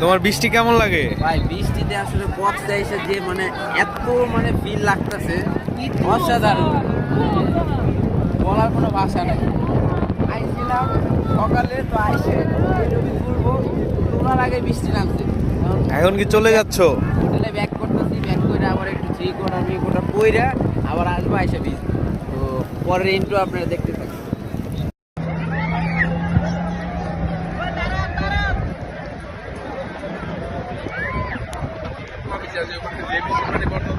তোমার বৃষ্টি কেমন লাগে? ভাই বৃষ্টিতে আসলে কক্সে এসে যে মানে এত মানে ফিল লাগতেছে অসাধারণ, বলার কোনো ভাষা নেই। আইছিলাম সকালে, তো আইসে ঘুরবো, তোলার আগে বৃষ্টি নামছে। এখন কি চলে যাচ্ছ? হোটেলে ব্যাক করতেছি, ব্যাক করে আবার একটু থ্রি কোটা মি কোটা পইরা আবার আসবো, আইসা বীজ। তো পরের ইন্ট্রো আপনারা দেখতে থাকুন। যে বর্তমানে